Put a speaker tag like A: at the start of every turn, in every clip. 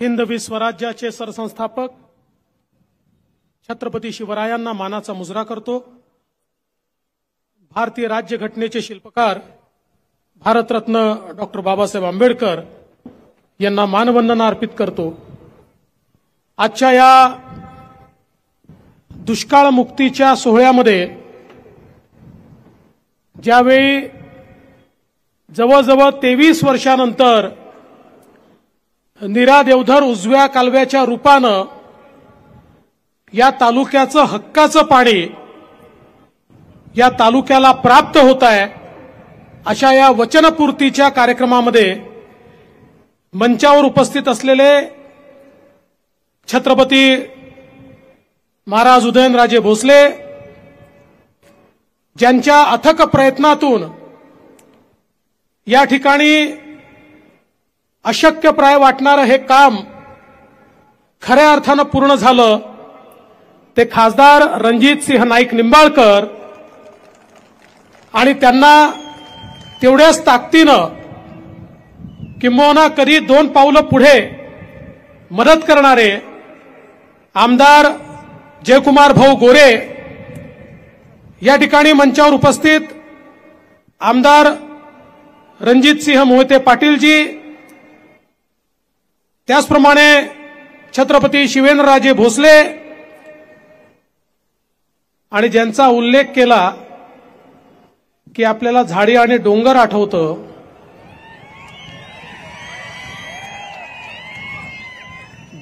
A: हिंदवी स्वराज्याचे सरसंस्थापक छत्रपती शिवरायांना मानाचा मुजरा करतो। भारतीय राज्यघटनेचे शिल्पकार भारतरत्न डॉक्टर बाबासाहेब आंबेडकर यांना मानवंदना अर्पित करतो। आजच्या या दुष्काळ मुक्तीच्या सोहळ्यामध्ये ज्यावेळी जवळजवळ 23 वर्षांनंतर नीरा देवधर उजव्या कालव्याच्या रूपानं या तालुक्याचं हक्काचं पाणी या तालुक्याला प्राप्त होत आहे, अशा या वचनपूर्तीच्या कार्यक्रमामध्ये मंचावर उपस्थित असलेले छत्रपती महाराज उदयनराजे भोसले ज्यांच्या अथक प्रयत्नातून या ठिकाणी अशक्यप्राय वाटणारं हे काम खऱ्या अर्थानं पूर्ण झालं, ते खासदार रणजितसिंह नाईक निंबाळकर आणि त्यांना तेवढ्याच ताकदीनं किंबहुना कधी 2 पावलं पुढे मदत करणारे आमदार जयकुमार भाऊ गोरे, या ठिकाणी मंचावर उपस्थित आमदार रणजितसिंह मोहिते पाटीलजी, त्याचप्रमाणे छत्रपती शिवेंद्रराजे भोसले आणि ज्यांचा उल्लेख केला की आपल्याला झाडी आणि डोंगर आठवतं,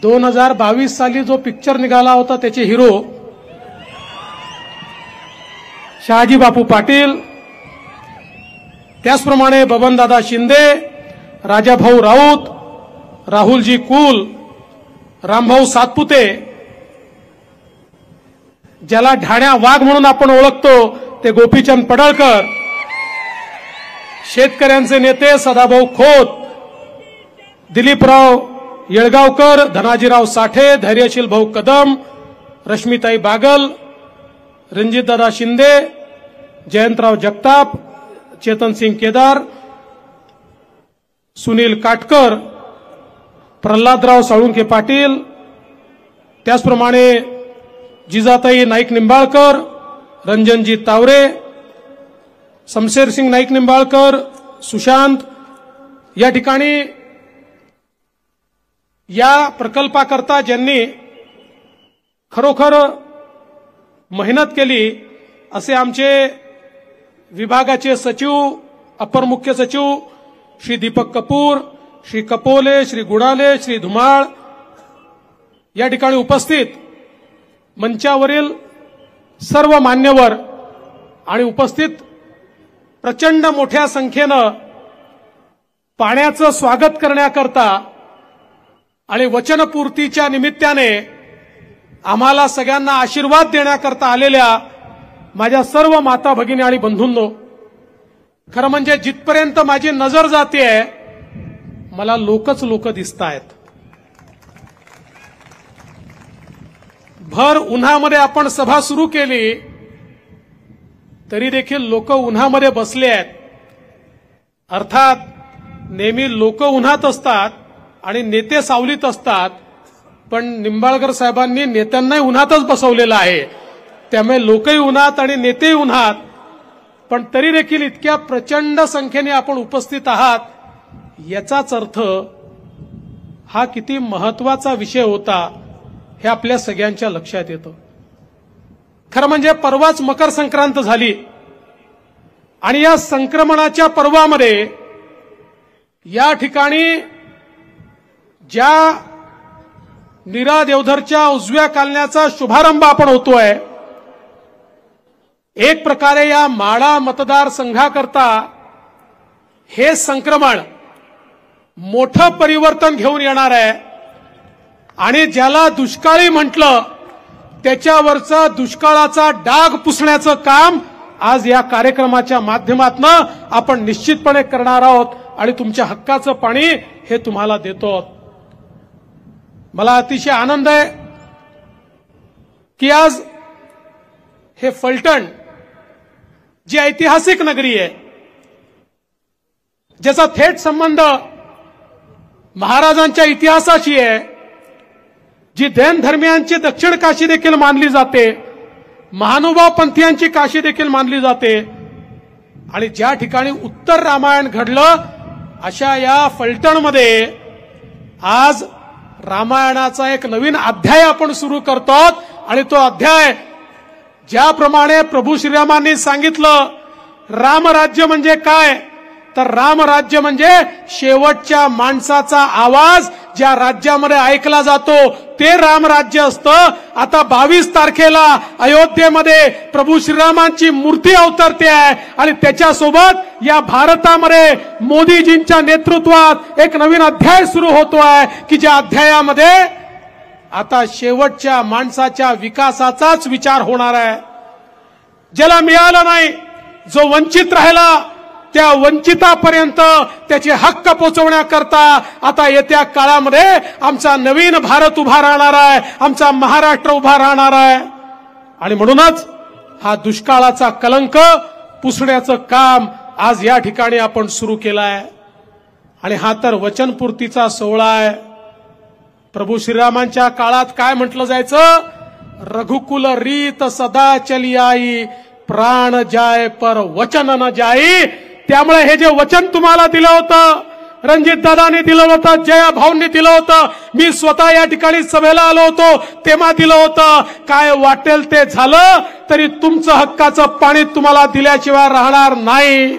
A: दोन 2022 साली जो पिक्चर निघाला होता त्याचे हिरो शहाजी बापू पाटील, त्याचप्रमाणे बबनदादा शिंदे, राजाभाऊ राऊत, राहुलजी कुल, रामभाऊ सातपुते, ज्याला ढाण्या वाघ म्हणून आपण ओळखतो ते गोपीचंद पडळकर, शेतकऱ्यांचे नेते सदाभाऊ खोत, दिलीपराव येळगावकर, धनाजीराव साठे, धैर्यशील भाऊ कदम, रश्मिताई बागल, रणजितदादा शिंदे, जयंतराव जगताप, चेतनसिंग केदार, सुनील काटकर, प्रल्हादराव साळुंखे पाटील, त्याचप्रमाणे जिजाताई नाईक निंबाळकर, रंजनजी तावरे, शमशेरसिंग नाईक निंबाळकर, सुशांत, या ठिकाणी या प्रकल्पाकरता ज्यांनी खरोखर मेहनत केली असे आमचे विभागाचे सचिव, अपर मुख्य सचिव श्री दीपक कपूर, श्री कपोले, श्री गुडाले, श्री धुमाळ, या ठिकाणी उपस्थित मंचावरील सर्व मान्यवर आणि उपस्थित प्रचंड मोठ्या संख्येनं पाण्याचं स्वागत करण्याकरता आणि वचनपूर्तीच्या निमित्ताने आम्हाला सगळ्यांना आशीर्वाद देण्याकरता आलेल्या माझ्या सर्व माता भगिनी आणि बंधूंनो, खरं म्हणजे जिथपर्यंत माझी नजर जातेय मला लोक दिसतायत। भर उन्हामध्ये आपण सभा सुरू केली तरी देखील लोक उन्हामध्ये बसले आहेत। अर्थात नेहमी लोक उन्हात असतात आणि नेते सावलीत असतात, पण निंबाळकर साहेबांनी नेत्यांनाही उन्हातच बसवलेलं आहे, त्यामुळे लोकही उन्हात आणि नेतेही उन्हात, पण तरी देखील इतक्या प्रचंड संख्येने आपण उपस्थित आहात याचाच अर्थ हा किती महत्वाचा विषय होता हे आपल्या सगळ्यांच्या लक्षात येतं। खरं म्हणजे परवाच मकर संक्रांत झाली आणि या संक्रमणाच्या पर्वामध्ये या ठिकाणी ज्या नीरा देवधरच्या उजव्या कालव्याचा शुभारंभ आपण होतोय, एक प्रकारे या माढा मतदारसंघाकरता हे संक्रमण मोठं परिवर्तन घेऊन येणार आहे आणि ज्याला दुष्काळी म्हटलं त्याच्यावरचा दुष्काळाचा डाग पुसण्याचं काम आज या कार्यक्रमाच्या माध्यमातून आपण निश्चितपणे करणार आहोत आणि तुमच्या हक्काचं पाणी हे तुम्हाला देतो। मला अतिशय आनंद आहे की आज हे फलटण जी ऐतिहासिक नगरी आहे, ज्याचा थेट संबंध महाराजांच्या इतिहासाशी आहे, जी जैन धर्मियांची दक्षिण काशी देखील मानली जाते, महानुभाव पंथीयांची काशी देखील मानली जाते, आणि ज्या ठिकाणी उत्तर रामायण घडलं अशा या फलटणमध्ये आज रामायणाचा एक नवीन अध्याय आपण सुरू करतो. आणि तो अध्याय ज्याप्रमाणे प्रभू श्रीरामांनी सांगितलं, रामराज्य म्हणजे काय, तर रामराज्य म्हणजे शेवटच्या माणसाचा आवाज ज्या राज्यामध्ये ऐकला जातो ते रामराज्य असतं. आता 22 तारखेला अयोध्येमध्ये प्रभू श्रीरामांची मूर्ती अवतरते आहे आणि त्याच्यासोबत या भारतामध्ये मोदीजींच्या नेतृत्वात एक नवीन अध्याय सुरू होतो आहे की ज्या अध्यायामध्ये आता शेवटच्या माणसाच्या विकासाचाच विचार होणार आहे. ज्याला मिळालं नाही, जो वंचित राहिला, त्या वंचितापर्यंत त्याचे हक्क पोहोचवण्याकरता आता येत्या काळामध्ये आमचा नवीन भारत उभा राहणार आहे, आमचा महाराष्ट्र उभा राहणार आहे. आणि म्हणूनच हा दुष्काळाचा कलंक पुसण्याचं काम आज या ठिकाणी आपण सुरू केलं आहे. आणि हा तर वचनपूर्तीचा सोहळा आहे. प्रभू श्रीरामांच्या काळात काय म्हटलं जायचं, रघुकुल रीत सदा चली आई, प्राण जाय पर वचन न जाई. त्यामुळे हे जे वचन तुम्हाला दिलं होतं, रणजित दादांनी दिलं होतं, जया भाऊंनी दिलं होतं, मी स्वतः या ठिकाणी सभेला आलो होतो तेव्हा दिलं होतं, काय वाटेल ते झालं तरी तुमचं हक्काचं पाणी तुम्हाला दिल्याशिवाय राहणार नाही.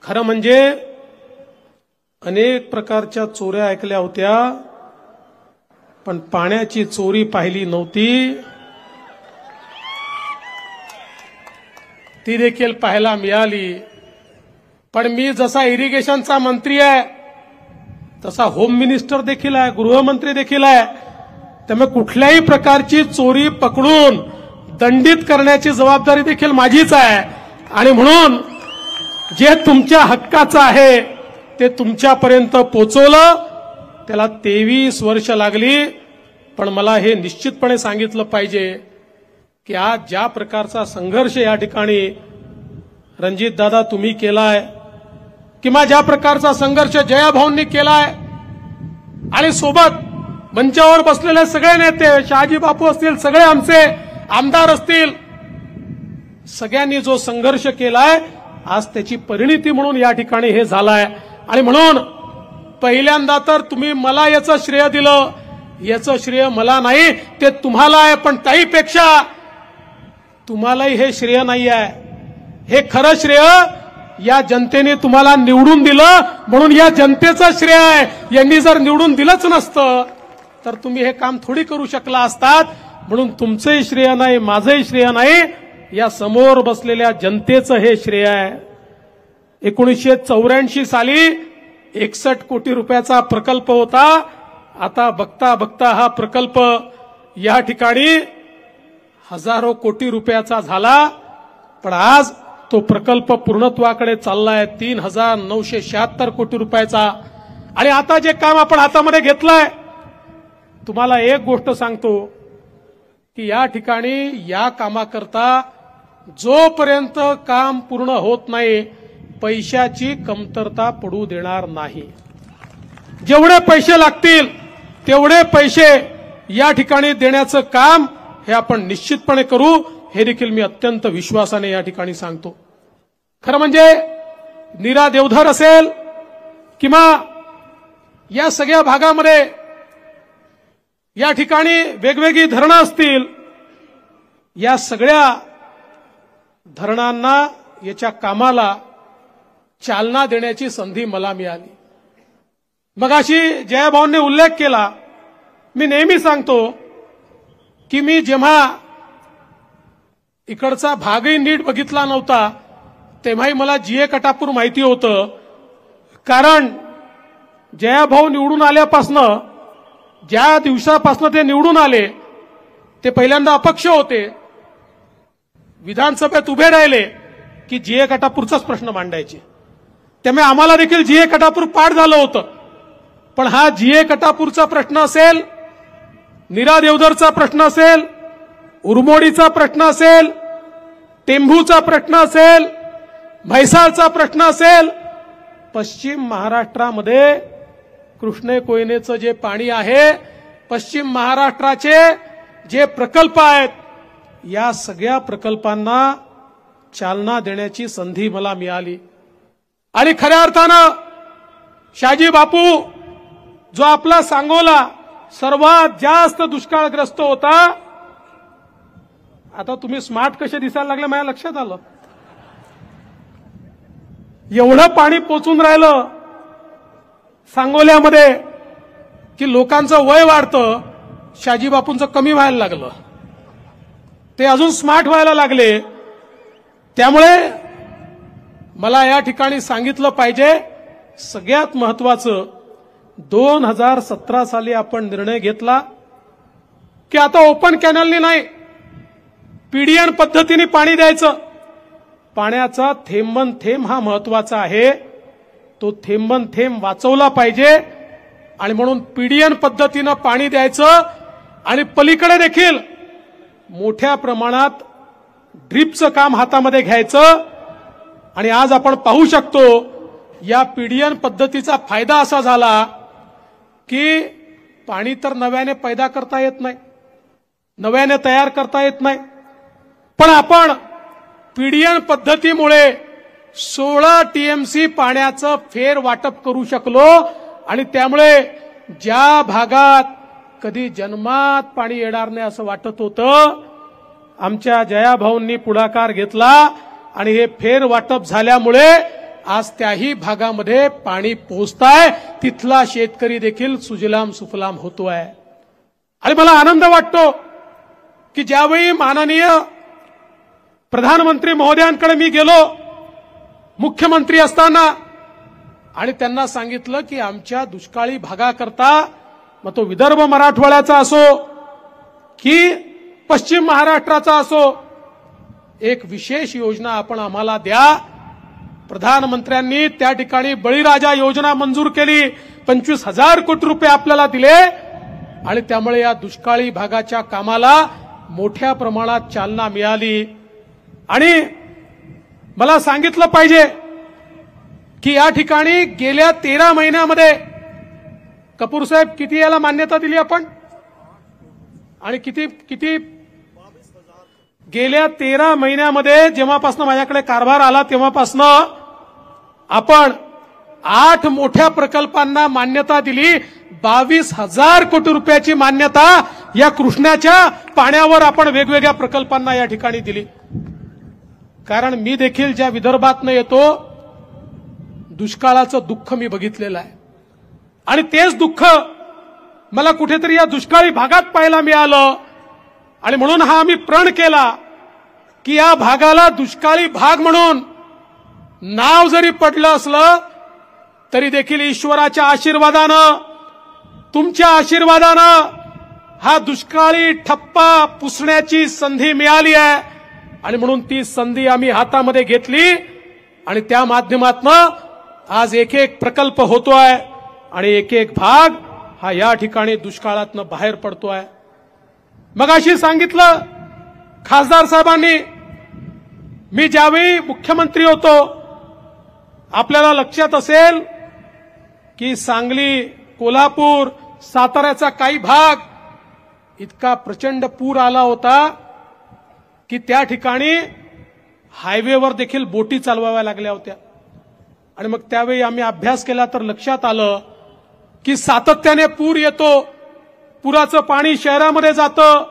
A: खरं म्हणजे अनेक प्रकारच्या चोऱ्या ऐकल्या होत्या, पण पाण्याची चोरी पाहिली नव्हती. ती देखील पाहायला मिळाली. पण मी जसा इरिगेशनचा मंत्री आहे तसा होम मिनिस्टर देखील आहे, गृहमंत्री देखील आहे. त्यामुळे कुठल्याही प्रकारची चोरी पकडून दंडित करण्याची जबाबदारी देखील माझीच आहे. आणि म्हणून जे तुमच्या हक्काचं आहे ते तुमच्यापर्यंत पोहोचवलं. त्याला 23 वर्ष लागली. पण मला हे निश्चितपणे सांगितलं पाहिजे की आज ज्या प्रकारचा संघर्ष या ठिकाणी रणजित दादा तुम्ही केलाय, किंवा ज्या प्रकारचा संघर्ष जयाभाऊंनी केलाय, आणि सोबत मंचावर बसलेले सगळे नेते, शहाजी बापू असतील, सगळे आमचे आमदार असतील, सगळ्यांनी जो संघर्ष केलाय आज त्याची परिणिती म्हणून या ठिकाणी हे झालाय. आणि म्हणून पहिल्यांदा तर तुम्ही मला याचं श्रेय दिलं, याचं श्रेय मला नाही, ते तुम्हाला आहे. पण त्याहीपेक्षा तुम्हालाही हे श्रेय नाही आहे. हे खरं श्रेय या जनतेने तुम्हाला निवडून दिलं म्हणून या जनतेचं श्रेय आहे. यांनी जर निवडून दिलंच नसतं तर तुम्ही हे काम थोडी करू शकला असतात. म्हणून तुमचंही श्रेय नाही, माझंही श्रेय नाही, या समोर बसलेल्या जनतेचं हे श्रेय आहे. 1984 साली 61 कोटी रुपयाचा प्रकल्प होता. आता बघता बघता हा प्रकल्प या ठिकाणी हजारो कोटी रुपयाचा झाला. पण आज तो प्रकल्प पूर्णत्वाकडे चाललाय 3976 कोटी रुपयाचा. आणि आता जे काम आपण हातामध्ये घेतलंय, तुम्हाला एक गोष्ट सांगतो की या ठिकाणी या कामाकरता जोपर्यंत काम पूर्ण होत नाही पैशाची कमतरता पडू देणार नाही. जेवढे पैसे लागतील तेवढे पैसे या ठिकाणी देण्याचं काम हे आपण निश्चितपणे करू. हे देखील मी अत्यंत विश्वासाने या ठिकाणी सांगतो. खरं म्हणजे नीरा देवधर असेल किंवा या सगळ्या भागामध्ये या ठिकाणी वेगवेगळी धरणं असतील, या सगळ्या धरणांना, याच्या कामाला चालना देण्याची संधी मला मिळाली. मगाशी जयाभाऊंनी उल्लेख केला, मी नेहमी सांगतो की मी जेव्हा इकडचा भागही नीट बघितला नव्हता तेव्हाही मला जीए कटापूर माहिती होतं. कारण जयाभाऊ निवडून आल्यापासनं, ज्या दिवसापासनं ते निवडून आले, ते पहिल्यांदा अपक्ष होते, विधानसभेत उभे राहिले की जीए कटापूरचाच प्रश्न मांडायचे. त्यामुळे आम्हाला देखील जीए कटापूर पाठ झालं होतं. पण हा जीए कटापूरचा प्रश्न असेल, नीरा देवधरचा प्रश्न असेल, उरमोडीचा प्रश्न असेल, टेंभूचा प्रश्न असेल, म्हैसाळचा प्रश्न असेल, पश्चिम महाराष्ट्रामध्ये कृष्णे कोयनेचं जे पाणी आहे, पश्चिम महाराष्ट्राचे जे प्रकल्प आहेत, या सगळ्या प्रकल्पांना चालना देण्याची संधी मला मिळाली. आणि खऱ्या अर्थानं शहाजी बापू, जो आपला सांगोला सर्वात जास्त दुष्काळग्रस्त होता, आता तुम्ही स्मार्ट कसे दिसायला लागले माझ्या लक्षात आलं. एवढं पाणी पोचून राहिलं सांगोल्यामध्ये की लोकांचं वय वाढतं, शहाजी बापूंचं कमी व्हायला लागलं, ते अजून स्मार्ट व्हायला लागले. त्यामुळे मला या ठिकाणी सांगितलं पाहिजे, सगळ्यात महत्वाचं 2017 साली आपण निर्णय घेतला की आता ओपन कॅनलनी नाही, पीडीएन पद्धतीने पाणी द्यायचं. पाण्याचा थेंबन थेंब हा महत्वाचा आहे, तो थेंबन थेंब वाचवला पाहिजे. आणि म्हणून पीडीएन पद्धतीनं पाणी द्यायचं. आणि पलीकडे देखील मोठ्या प्रमाणात ड्रिपचं काम हातामध्ये घ्यायचं. आणि आज आपण पाहू शकतो या पीडीएन पद्धतीचा फायदा असा झाला की पाणी तर नव्याने पैदा करता येत नाही, नव्याने तयार करता येत नाही, पण आपण पीडीएन पद्धतीमुळे 16 टीएमसी पाण्याचं फेर वाटप करू शकलो. आणि त्यामुळे ज्या भागात कधी जन्मात पाणी येणार नाही असं वाटत होतं, आमच्या जयाभाऊंनी पुढाकार घेतला आणि हे फेर वाटप झाल्यामुळे आज त्याही भागामध्ये पाणी पोहोचतंय, तिथला शेतकरी देखील सुजलाम सुफलाम होतोय. आणि मला आनंद वाटतो की ज्यावेळी माननीय प्रधानमंत्री महोदयांकडे मी गेलो मुख्यमंत्री असताना आणि त्यांना सांगितलं की आमच्या दुष्काळी भागाकरता, मग तो विदर्भ मराठवाड्याचा असो की पश्चिम महाराष्ट्राचा असो, एक विशेष योजना आपण आम्हाला द्या. प्रधानमंत्र्यांनी त्या ठिकाणी बळीराजा योजना मंजूर केली, 25,000 कोटी रुपये आपल्याला दिले. आणि त्यामुळे या दुष्काळी भागाच्या कामाला मोठ्या प्रमाणात चालना मिळाली. आणि मला सांगितलं पाहिजे की या ठिकाणी गेल्या 13 महिन्यामध्ये कपूर साहेब किती याला मान्यता दिली आपण, आणि किती गेल्या 13 महिन्यामध्ये जेव्हापासून माझ्याकडे कारभार आला तेव्हापासून आपण 8 मोठ्या प्रकल्पांना मान्यता दिली. 22,000 कोटी रुपयाची मान्यता या कृष्णाच्या पाण्यावर आपण वेगवेगळ्या प्रकल्पांना या ठिकाणी दिली. कारण मी देखील ज्या विदर्भातनं येतो, दुष्काळाचं दुःख मी बघितलेलं आहे. आणि तेच दुःख मला कुठेतरी या दुष्काळी भागात पाहायला मिळालं. आणि म्हणून हा आम्ही प्रण केला की या भागाला दुष्काळी भाग म्हणून नाव जरी पडलं असलं तरी देखील ईश्वराच्या आशीर्वादानं, तुमच्या आशीर्वादानं हा दुष्काळी ठप्पा पुसण्याची संधी मिळाली आहे. आणि म्हणून ती संधी आम्ही हातामध्ये घेतली आणि त्या माध्यमातून आज एक एक प्रकल्प होतोय आणि एक एक भाग हा या ठिकाणी दुष्काळातनं बाहेर पडतोय. मगाशी सांगितलं खासदार साहेबांनी, मी ज्यावेळी मुख्यमंत्री होतो, आपल्याला लक्षात असेल की सांगली, कोल्हापूर, साताऱ्याचा काही भाग इतका प्रचंड पूर आला होता की त्या ठिकाणी हायवेवर देखील बोटी चालवाव्या लागल्या होत्या. आणि मग त्यावेळी आम्ही अभ्यास केला तर लक्षात आलं की सातत्याने पूर येतो, पुराचं पाणी शहरामध्ये जातं,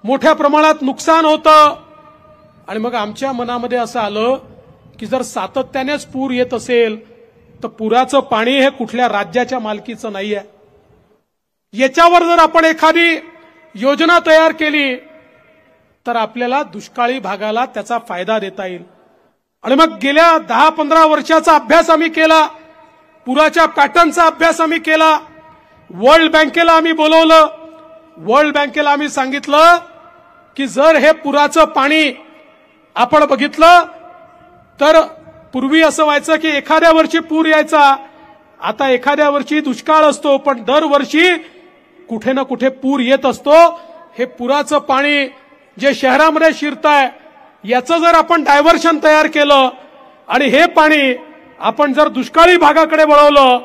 A: मोठ्या प्रमाणात नुकसान होतं. आणि मग आमच्या मनामध्ये असं आलं की जर सातत्यानेच पूर येत असेल तर पुराचं पाणी हे कुठल्या राज्याच्या मालकीचं नाहीये. याच्यावर जर आपण एखादी योजना तयार केली तर आपल्याला दुष्काळी भागाला त्याचा फायदा देता येईल. आणि मग गेल्या 10-15 वर्षाचा अभ्यास आम्ही केला, पुराच्या पॅटर्नचा अभ्यास आम्ही केला, वर्ल्ड बँकेला आम्ही बोलवलं. वर्ल्ड बँकेला आम्ही सांगितलं की जर हे पुराचं पाणी आपण बघितलं तर पूर्वी असं व्हायचं की एखाद्या वर्षी पूर यायचा, आता एखाद्या वर्षी दुष्काळ असतो, पण दरवर्षी कुठे ना कुठे पूर येत असतो. हे पुराचं पाणी जे शहरामध्ये शिरतंय याचं जर आपण डायव्हर्शन तयार केलं आणि हे पाणी आपण जर दुष्काळी भागाकडे वळवलं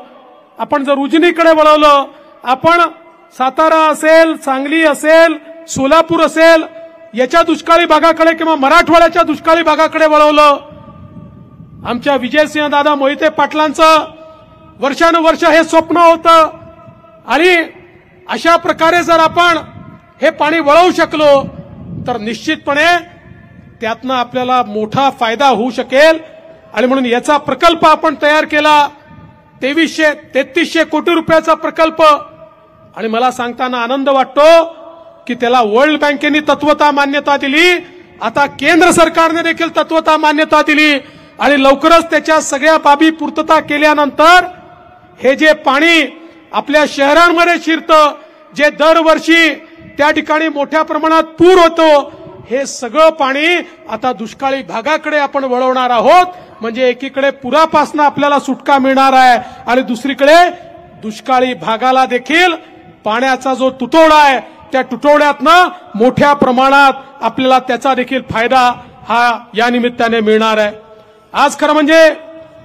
A: आपण जर उजनीकडे वळवलं, आपण सातारा असेल, सांगली असेल, सोलापूर असेल याच्या दुष्काळी भागाकडे किंवा मराठवाड्याच्या दुष्काळी भागाकडे वळवलं, आमच्या विजयसिंह दादा मोहिते पाटलांचं वर्षानुवर्ष हे स्वप्न होतं आणि अशा प्रकारे जर आपण हे पाणी वळवू शकलो तर निश्चितपणे त्यातनं आपल्याला मोठा फायदा होऊ शकेल. आणि म्हणून याचा प्रकल्प आपण तयार केला, 2300-3300 कोटी रुपयाचा प्रकल्प. आणि मला सांगताना आनंद वाटतो की त्याला वर्ल्ड बँकेने तत्वता मान्यता दिली, आता केंद्र सरकारने देखील तत्वता मान्यता दिली आणि लवकरच त्याच्या सगळ्या बाबी पूर्तता केल्यानंतर हे जे पाणी आपल्या शहरांमध्ये शिरतं, जे दरवर्षी त्या ठिकाणी मोठ्या प्रमाणात पूर होतो, हे सगळं पाणी आता दुष्काळी भागाकडे आपण वळवणार आहोत. म्हणजे एकीकडे पुरापासून आपल्याला सुटका मिळणार आहे आणि दुसरीकडे दुष्काळी भागाला देखील पाण्याचा जो तुटवडा आहे त्या तुटवड्यातनं मोठ्या प्रमाणात आपल्याला त्याचा देखील फायदा हा या निमित्ताने मिळणार आहे. आज खरं म्हणजे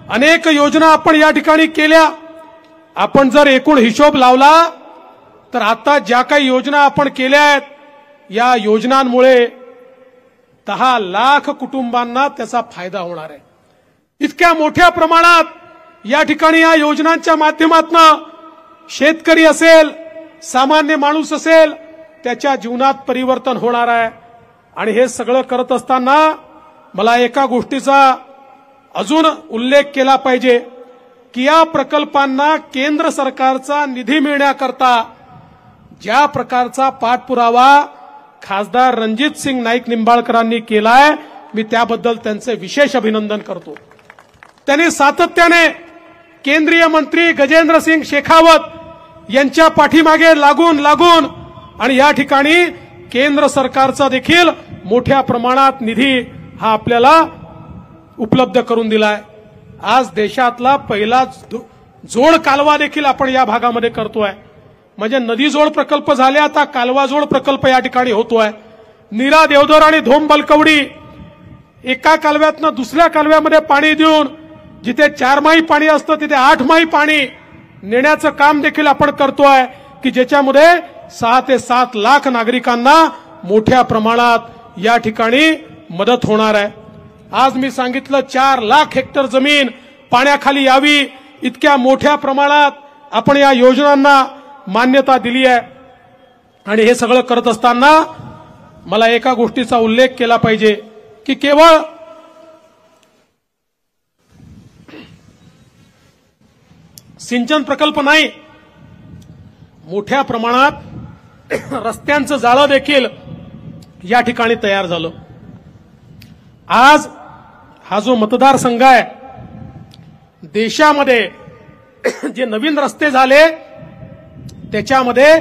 A: अनेक योजना आपण या ठिकाणी केल्या. आपण जर एकूण हिशोब लावला तर आता ज्या काही योजना आपण केल्या आहेत या योजनांमुळे 10 लाख कुटुंबांना त्याचा फायदा होणार आहे. इतक्या मोठ्या प्रमाणात या ठिकाणी या योजनांच्या माध्यमातून शेतकरी असेल, सामान्य माणूस असेल, त्याच्या जीवनात परिवर्तन होणार आहे. आणि हे सगळं करत असताना मला एका गोष्टीचा अजून उल्लेख केला पाहिजे की या प्रकल्पांना केंद्र सरकारचा निधी मिळण्याकरता ज्या प्रकारचा पाठपुरावा खासदार रणजित सिंग नाईक निंबाळकरांनी केलाय, मी त्याबद्दल त्यांचे विशेष अभिनंदन करतो. त्यांनी सातत्याने केंद्रीय मंत्री गजेंद्र सिंग शेखावत यांच्या पाठीमागे लागून आणि या ठिकाणी केंद्र सरकारचा देखील मोठ्या प्रमाणात निधी हा आपल्याला उपलब्ध करून दिलाय. आज देशातला पहिला जोड कालवा देखील आपण या भागामध्ये करतोय. म्हणजे नदी जोड प्रकल्प झाले, आता कालवा जोड प्रकल्प या ठिकाणी होतोय. नीरा देवधर आणि धोम बलकवडी एका कालव्यातनं दुसऱ्या कालव्यामध्ये पाणी देऊन जिथे 4 माही पाणी असतं तिथे 8 माही पाणी नेण्याचं काम देखील आपण करतोय की ज्याच्यामध्ये 6 ते 7 लाख नागरिकांना मोठ्या प्रमाणात या ठिकाणी मदत होणार आहे. आज मी सांगितलं 4 लाख हेक्टर जमीन पाण्याखाली यावी, इतक्या मोठ्या प्रमाणात आपण या योजनांना मान्यता दिली आहे. आणि हे सगळं करत असताना मला एका गोष्टीचा उल्लेख केला पाहिजे की केवळ सिंचन प्रकल्प नाही, मोठ्या प्रमाणात रस्त्यांचं जाळं देखील या ठिकाणी तयार झालं. आज हा जो मतदारसंघ आहे देशामध्ये जे नवीन रस्ते झाले त्याच्यामध्ये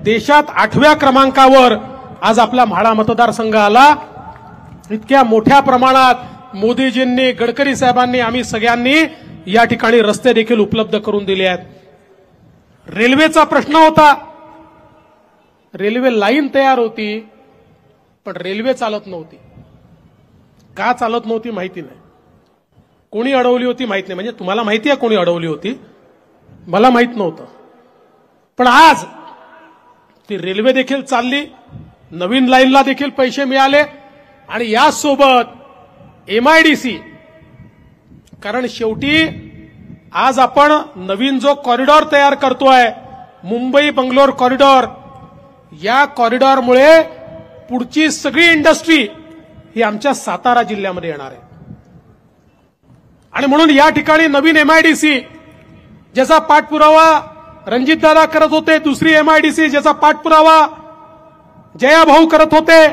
A: देशात 8व्या क्रमांकावर आज आपला म्हाडा मतदारसंघ आला. इतक्या मोठ्या प्रमाणात मोदीजींनी, गडकरी साहेबांनी, आम्ही सगळ्यांनी या ठिकाणी रस्ते देखील उपलब्ध करून दिले आहेत. रेल्वेचा प्रश्न होता, रेल्वे लाईन तयार होती पण रेल्वे चालत नव्हती. का चालत नव्हती माहिती नाही, कोणी अडवली होती माहिती नाही. म्हणजे तुम्हाला माहिती आहे कोणी अडवली होती, मला माहित नव्हतं. पण आज ती रेल्वे देखील चालली, नवीन लाईनला देखील पैसे मिळाले आणि यासोबत MIDC, कारण शेवटी आज आपण नवीन जो कॉरिडॉर तयार करतोय मुंबई बंगलोर कॉरिडॉर, या कॉरिडॉरमुळे पुढची सगळी इंडस्ट्री ही आमच्या सातारा जिल्ह्यामध्ये येणार आहे. आणि म्हणून या ठिकाणी नवीन MIDC ज्याचा पाठपुरावा रणजितदादा करत होते, दुसरी MIDC ज्याचा पाठपुरावा जयाभाऊ करत होते,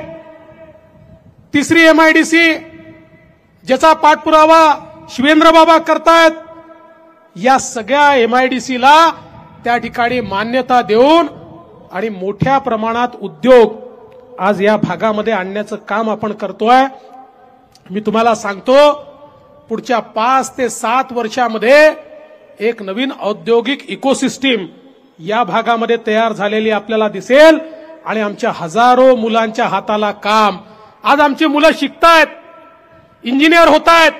A: तिसरी MIDC ज्याचा पाठपुरावा शिवेंद्रबाबा करतायत. या सगळ्या MIDCला त्या ठिकाणी मान्यता देऊन आणि मोठ्या प्रमाणात उद्योग आज या भागामध्ये आणण्याचं काम आपण करतोय. मी तुम्हाला सांगतो पुढच्या 5 ते 7 वर्षामध्ये एक नवीन औद्योगिक इकोसिस्टीम या भागामध्ये तयार झालेली आपल्याला दिसेल आणि आमच्या हजारो मुलांच्या हाताला काम. आज आमची मुलं शिकतायत, इंजिनियर होतायत,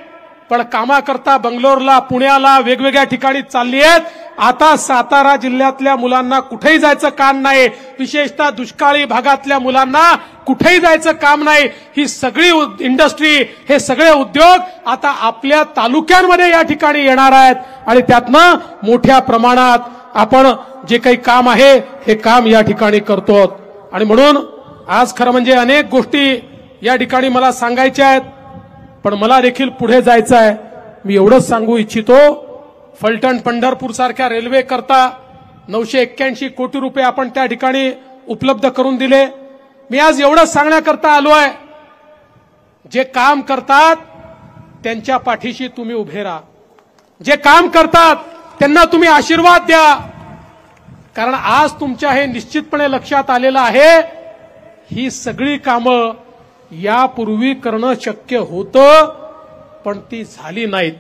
A: पण कामाकरता बंगलोरला, पुण्याला, वेगवेगळ्या ठिकाणी चालली आहेत. आता सातारा जिल्ह्यातल्या मुलांना कुठेही जायचं काम नाही, विशेषतः दुष्काळी भागातल्या मुलांना कुठेही जायचं काम नाही. ही सगळी इंडस्ट्री, हे सगळे उद्योग आता आपल्या तालुक्यांमध्ये या ठिकाणी येणार आहेत आणि त्यातनं मोठ्या प्रमाणात आपण जे काही काम आहे हे काम या ठिकाणी करतो. आणि म्हणून आज खरं म्हणजे अनेक गोष्टी या ठिकाणी मला सांगायच्या आहेत, पण मला देखील पुढे जायचं आहे. मी एवढंच सांगू इच्छितो, फलटण पंढरपूर सारख्या रेल्वे करता 981 कोटी रुपये आपण त्या ठिकाणी उपलब्ध करून दिले. मी आज एवढंच सांगण्याकरता आलो आहे, जे काम करतात त्यांच्या पाठीशी तुम्ही उभे राहा, जे काम करतात त्यांना तुम्ही आशीर्वाद द्या. कारण आज तुमच्या हे निश्चितपणे लक्षात आलेलं आहे, ही सगळी कामं यापूर्वी करणं शक्य होतं, पण ती झाली नाहीत.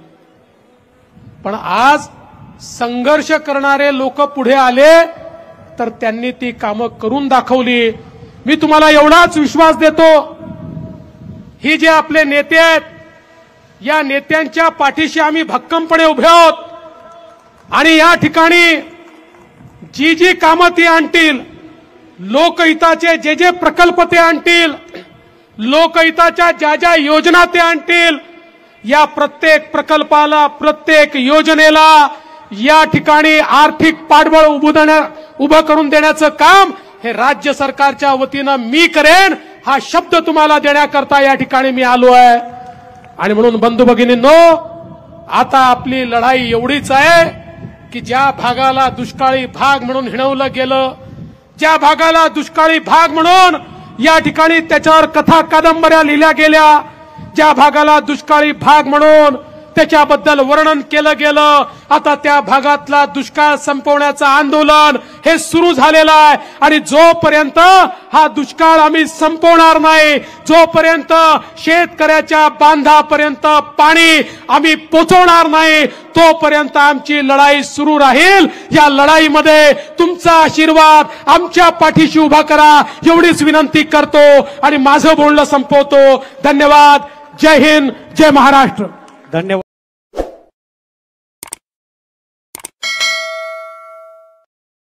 A: पण आज संघर्ष करणारे लोक पुढे आले तर त्यांनी ती कामं करून दाखवली. मी तुम्हाला एवढाच विश्वास देतो, ही जे आपले नेते आहेत, या नेत्यांच्या पाठीशी आम्ही भक्कमपणे उभे आहोत. आणि या ठिकाणी जी जी कामं ती आणतील, लोकहिताचे जे जे प्रकल्प ते आणतील, लोकहिताच्या ज्या ज्या योजना ते आणतील, या प्रत्येक प्रकल्पाला, प्रत्येक योजनेला या ठिकाणी आर्थिक पाठबळ उभं करून देण्याचं काम हे राज्य सरकारच्या वतीनं मी करेन, हा शब्द तुम्हाला देण्याकरता या ठिकाणी मी आलो आहे. आणि म्हणून बंधू भगिनींनो, आता आपली लढाई एवढीच आहे की ज्या भागाला दुष्काळी भाग म्हणून हिणवलं गेलं, ज्या भागाला दुष्काळी भाग म्हणून या ठिकाणी त्याच्यावर कथा कादंबऱ्या लिहिल्या गेल्या, ज्या भागाला दुष्काळी भाग म्हणून त्याच्याबद्दल वर्णन केलं गेलं, आता त्या भागातला दुष्काळ संपवण्याचं आंदोलन हे सुरू झालेलं आहे. आणि जोपर्यंत हा दुष्काळ आम्ही संपवणार नाही, जोपर्यंत शेतकऱ्याच्या बांधापर्यंत पाणी आम्ही पोहोचवणार नाही, तोपर्यंत आमची लढाई सुरू राहील. या लढाईमध्ये तुमचा आशीर्वाद आमच्या पाठीशी उभा करा, एवढीच विनंती करतो आणि माझं बोलणं संपवतो. धन्यवाद. जय हिंद, जय महाराष्ट्र.
B: धन्यवाद.